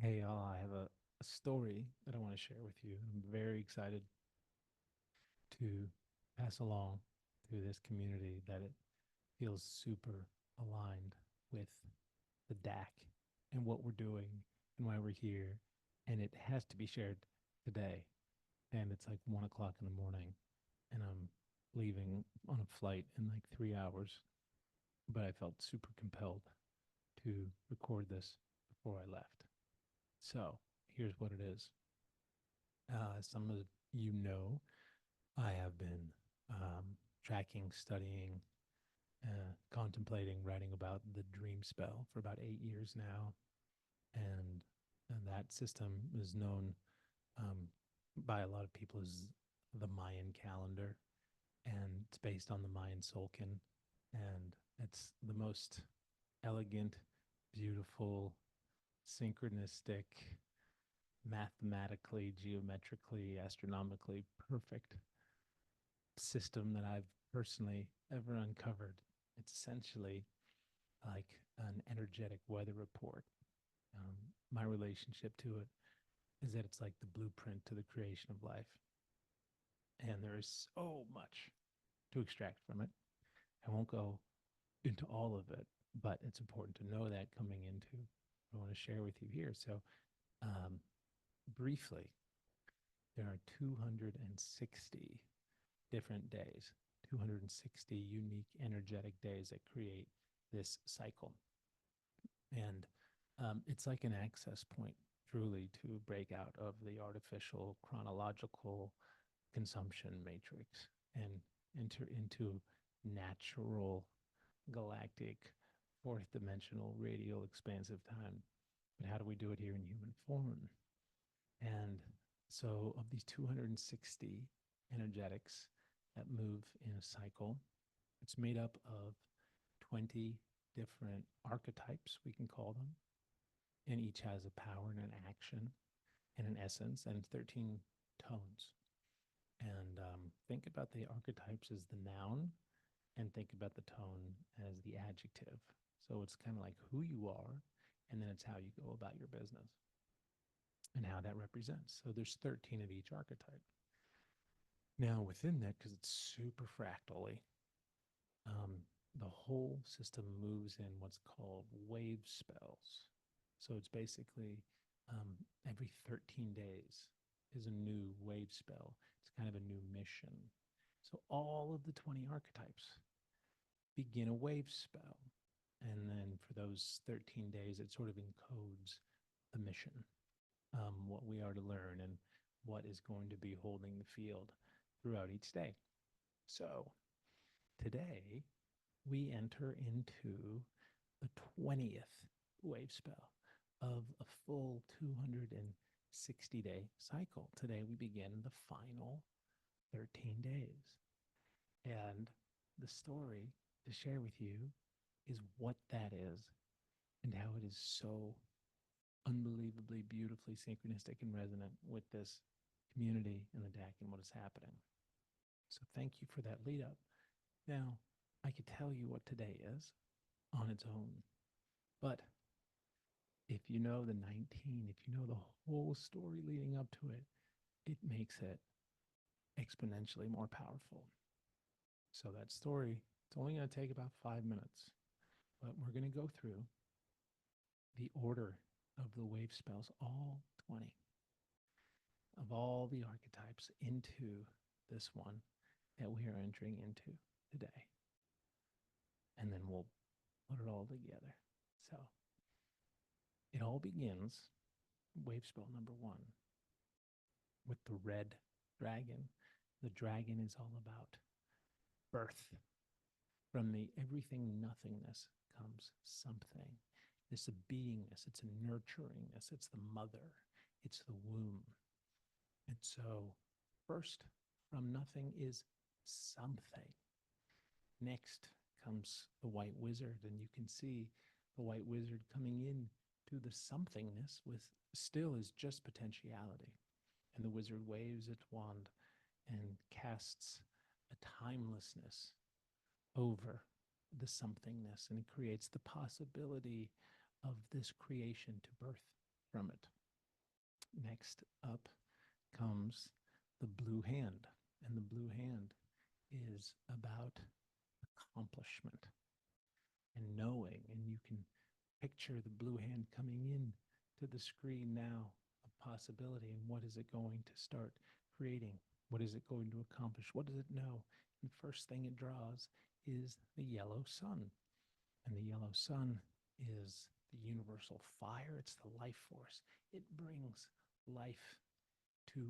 Hey, y'all, I have a story that I want to share with you. I'm very excited to pass along to this community that it feels super aligned with the DAC and what we're doing and why we're here. And it has to be shared today. And it's like 1 o'clock in the morning, and I'm leaving on a flight in like 3 hours. But I felt super compelled to record this before I left. So here's what it is. Some of you know I have been tracking, studying, contemplating, writing about the dream spell for about 8 years now. And, and that system is known um, by a lot of people as the Mayan calendar. And it's based on the Mayan Solkin. And it's the most elegant, beautiful, synchronistic, mathematically, geometrically, astronomically perfect system that I've personally ever uncovered. It's essentially like an energetic weather report. Um, my relationship to it is that it's like the blueprint to the creation of life. And there is so much to extract from it. I won't go into all of it, but it's important to know that coming into what I want to share with you here. So, um, briefly, there are 260 different days, 260 unique energetic days that create this cycle. And it's like an access point, truly, to break out of the artificial chronological consumption matrix and enter into natural, galactic, fourth dimensional, radial, expansive time. But how do we do it here in human form? And so, of these 260 energetics that move in a cycle, it's made up of 20 different archetypes, we can call them, and each has a power and an action and an essence and 13 tones. And think about the archetypes as the noun and think about the tone as the adjective. So it's kind of like who you are, and then it's how you go about your business and how that represents. So there's 13 of each archetype. Now, within that, because it's super fractally, um, the whole system moves in what's called wave spells. So it's basically every 13 days is a new wave spell. It's kind of a new mission. So all of the 20 archetypes begin a wave spell. And then for those 13 days, it sort of encodes the mission, what we are to learn, and what is going to be holding the field throughout each day. So today, we enter into the 20th wave spell of a full 260-day cycle. Today, we begin the final 13 days. And the story to share with you is what that is and how it is so unbelievably beautifully synchronistic and resonant with this community in the deck and what is happening. So thank you for that lead up. Now, I could tell you what today is on its own, but if you know the 19, if you know the whole story leading up to it, it makes it exponentially more powerful. So that story, it's only going to take about 5 minutes, but we're going to go through the order of the wave spells, all 20 of all the archetypes into this one that we are entering into today. And then we'll put it all together. So it all begins, wave spell number one, with the red dragon. The dragon is all about birth. From the everything nothingness comes something. It's a beingness, it's a nurturingness, it's the mother, it's the womb. And so, first, from nothing is something. Next comes the white wizard, and you can see the white wizard coming in to the somethingness with still is just potentiality. And the wizard waves its wand and casts a timelessness over the somethingness, and it creates the possibility of this creation to birth from it. Next up comes the blue hand. And the blue hand is about accomplishment and knowing. And you can picture the blue hand coming in to the screen now of possibility. And what is it going to start creating? What is it going to accomplish? What does it know? And the first thing it draws is the yellow sun. And the yellow sun is the universal fire. It's the life force. It brings life to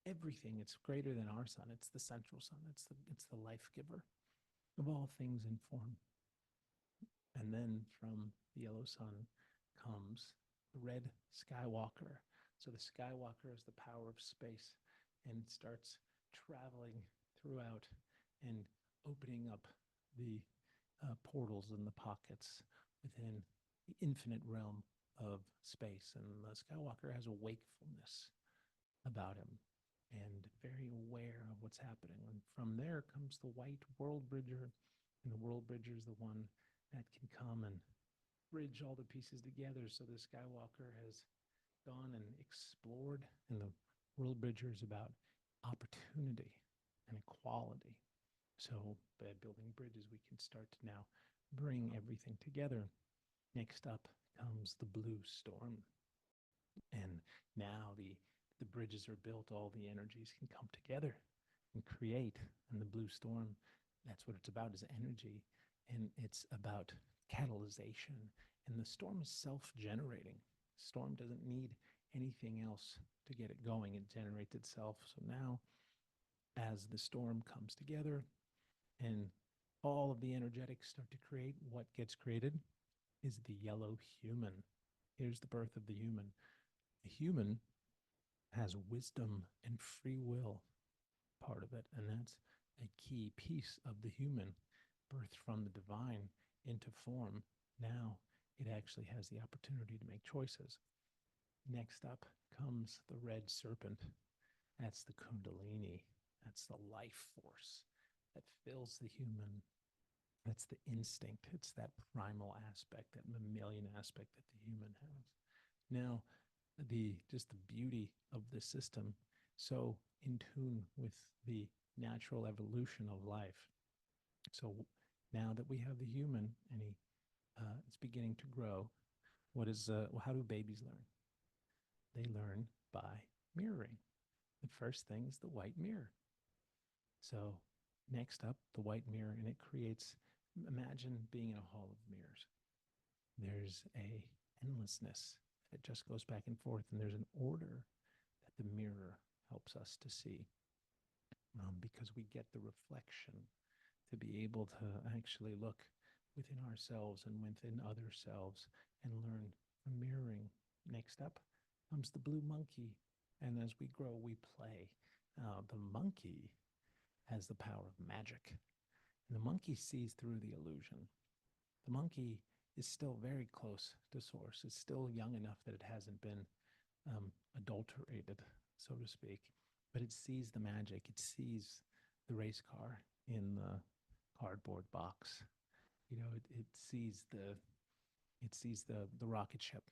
everything. It's greater than our sun. It's the central sun. It's the life giver of all things in form. And then from the yellow sun comes the red skywalker. So the skywalker is the power of space and starts traveling throughout and opening up the portals and the pockets within the infinite realm of space. And the skywalker has a wakefulness about him and very aware of what's happening. And from there comes the white world bridger. And the world bridger is the one that can come and bridge all the pieces together. So the skywalker has gone and explored, and the world bridger is about opportunity and equality. So by building bridges, we can start to now bring everything together. Next up comes the blue storm. And now the bridges are built, all the energies can come together and create. And the blue storm, that's what it's about, is energy. And it's about catalyzation. And the storm is self-generating. Storm doesn't need anything else to get it going. It generates itself. So now, as the storm comes together and all of the energetics start to create, what gets created is the yellow human. Here's the birth of the human. The human has wisdom and free will part of it, and that's a key piece of the human, birthed from the divine into form. Now it actually has the opportunity to make choices. Next up comes the red serpent. That's the kundalini. That's the life force that fills the human. That's the instinct. It's that primal aspect, that mammalian aspect that the human has. Now, just the beauty of the system, so in tune with the natural evolution of life. So now that we have the human and it's beginning to grow, how do babies learn? They learn by mirroring. The first thing is the white mirror. So next up, the white mirror, and it creates, imagine being in a hall of mirrors. There's a endlessness that just goes back and forth, and there's an order that the mirror helps us to see, because we get the reflection to be able to actually look within ourselves and within other selves and learn from mirroring. Next up comes the blue monkey, and as we grow, we play. The monkey has the power of magic, and the monkey sees through the illusion. The monkey is still very close to source. It's still young enough that it hasn't been adulterated, so to speak, but it sees the magic. It sees the race car in the cardboard box. It sees the rocket ship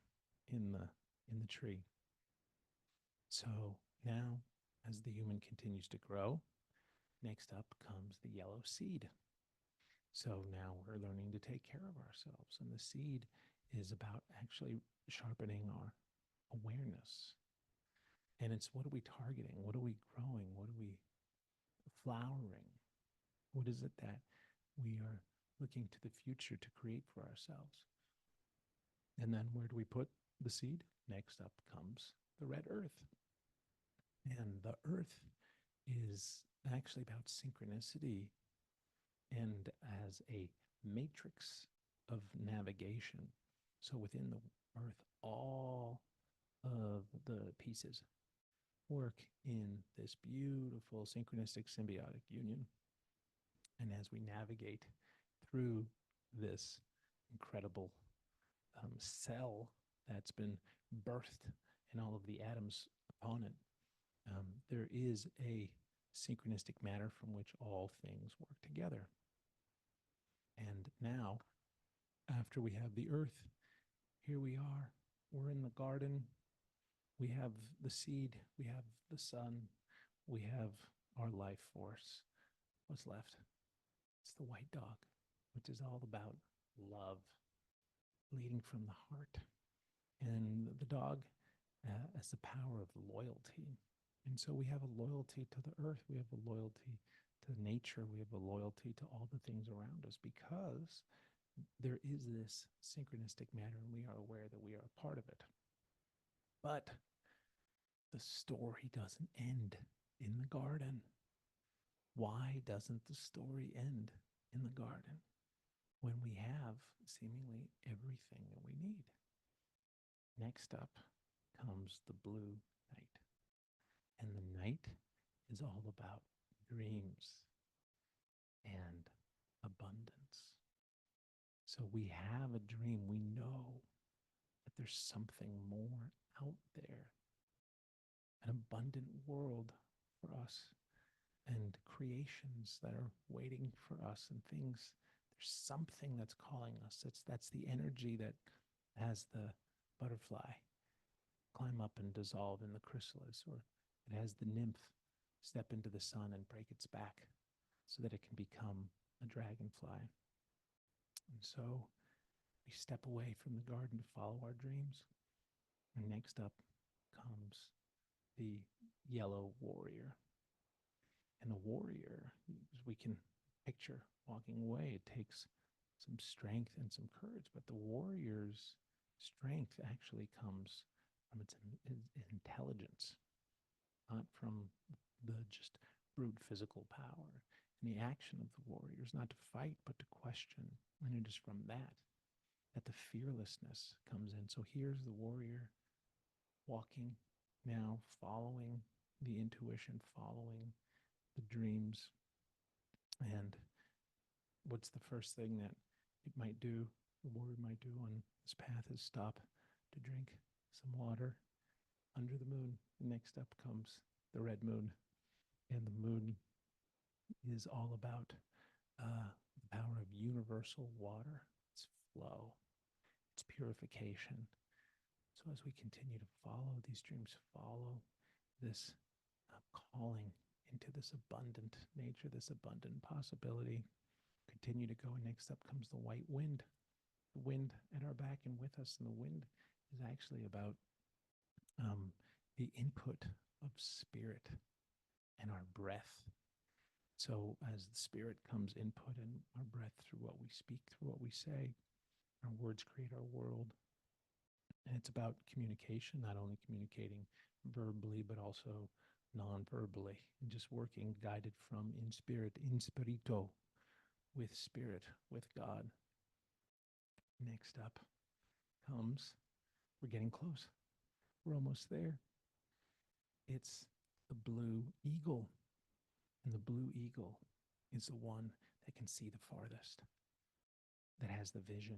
in the tree. So now, as the human continues to grow, next up comes the yellow seed. So now we're learning to take care of ourselves. And the seed is about actually sharpening our awareness. And it's, what are we targeting? What are we growing? What are we flowering? What is it that we are looking to the future to create for ourselves? And then where do we put the seed? Next up comes the red earth. And the earth is actually about synchronicity and as a matrix of navigation. So within the earth, all of the pieces work in this beautiful synchronistic symbiotic union. And as we navigate through this incredible cell that's been birthed and all of the atoms upon it, there is a synchronistic matter from which all things work together. And now, after we have the earth, here we are. We're in the garden. We have the seed, we have the sun, we have our life force. What's left? It's the white dog, which is all about love, leading from the heart. And the dog has the power of loyalty. And so we have a loyalty to the earth, we have a loyalty to nature, we have a loyalty to all the things around us because there is this synchronistic matter and we are aware that we are a part of it. But the story doesn't end in the garden. Why doesn't the story end in the garden when we have seemingly everything that we need? Next up comes the blue night. And the night is all about dreams and abundance. So we have a dream. We know that there's something more out there, an abundant world for us and creations that are waiting for us and things. There's something that's calling us. That's the energy that has the butterfly climb up and dissolve in the chrysalis, or it has the nymph step into the sun and break its back so that it can become a dragonfly. And so we step away from the garden to follow our dreams. And next up comes the yellow warrior. And the warrior, we can picture walking away. It takes some strength and some courage, but the warrior's strength actually comes from its intelligence, not from the just brute physical power. And the action of the warrior is not to fight, but to question. And it is from that the fearlessness comes in. So here's the warrior walking now, following the intuition, following the dreams. And what's the first thing that it might do, the warrior might do on this path is stop to drink some water under the moon. Next up comes the red moon. And the moon is all about the power of universal water, its flow, its purification. So as we continue to follow these dreams, follow this calling into this abundant nature, this abundant possibility, continue to go. And next up comes the white wind, the wind at our back and with us. And the wind is actually about the input of spirit and our breath. So as the spirit comes input and our breath through what we speak, through what we say, our words create our world. And it's about communication, not only communicating verbally, but also non-verbally, and just working guided from in spirit, in spirito, with spirit, with God. Next up comes, we're getting close. We're almost there. It's the blue eagle. And the blue eagle is the one that can see the farthest, that has the vision.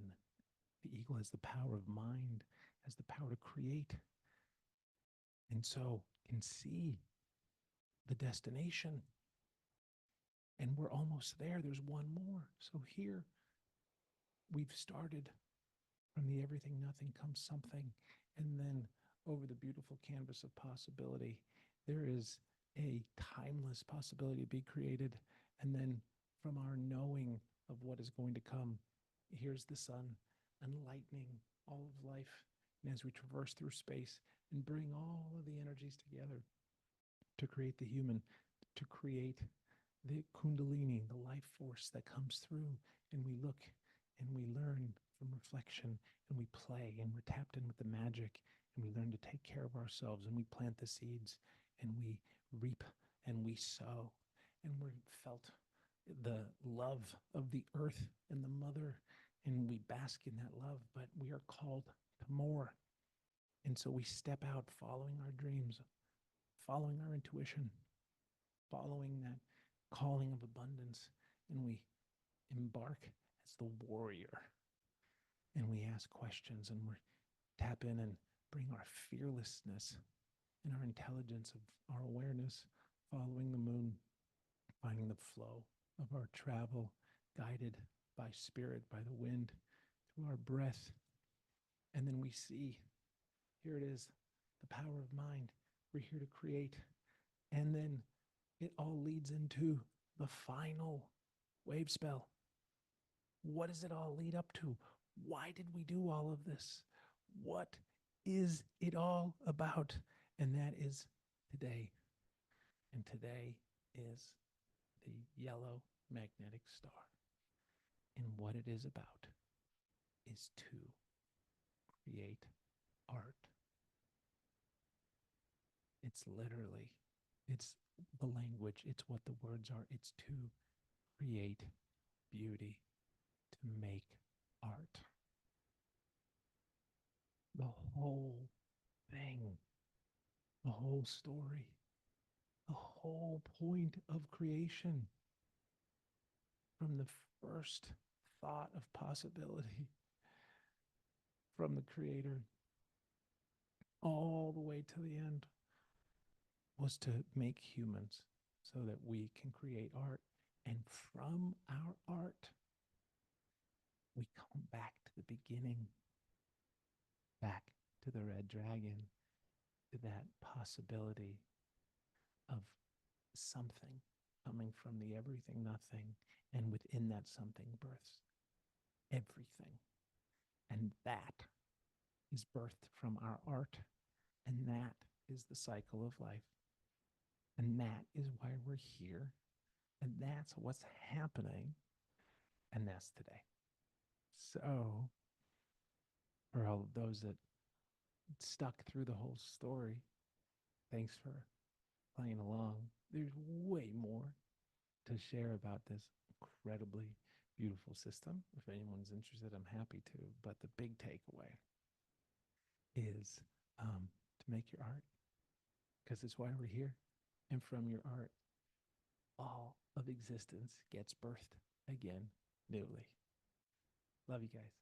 The eagle has the power of mind, has the power to create, and so can see the destination. And we're almost there. There's one more. So here we've started from the everything, nothing comes something. And then over the beautiful canvas of possibility, there is a timeless possibility to be created. And then from our knowing of what is going to come, here's the sun enlightening all of life. And as we traverse through space and bring all of the energies together to create the human, to create the kundalini, the life force that comes through, and we look and we learn from reflection and we play and we're tapped in with the magic and we learn to take care of ourselves and we plant the seeds and we reap and we sow and we're felt the love of the earth and the mother and we bask in that love, but we are called to more. And so we step out following our dreams, following our intuition, following that calling of abundance, and we embark as the warrior. And we ask questions and we tap in and bring our fearlessness and our intelligence of our awareness, following the moon, finding the flow of our travel, guided by spirit, by the wind, through our breath. And then we see, here it is, the power of mind. We're here to create. And then it all leads into the final wave spell. What does it all lead up to? Why did we do all of this? What is it all about? And that is today. And today is the yellow magnetic star. And what it is about is to create art. It's literally, it's the language, it's what the words are. It's to create beauty, to make art. The whole thing, the whole story, the whole point of creation, from the first thought of possibility from the creator all the way to the end, was to make humans so that we can create art. And from our art, we come back to the beginning, back to the red dragon, to that possibility of something coming from the everything nothing, and within that something births everything. And that is birthed from our art, and that is the cycle of life. And that is why we're here, and that's what's happening, and that's today. So, for all of those that stuck through the whole story, thanks for playing along. There's way more to share about this incredibly beautiful system. If anyone's interested, I'm happy to. But the big takeaway is to make your art, because it's why we're here. And from your art, all of existence gets birthed again newly. Love you guys.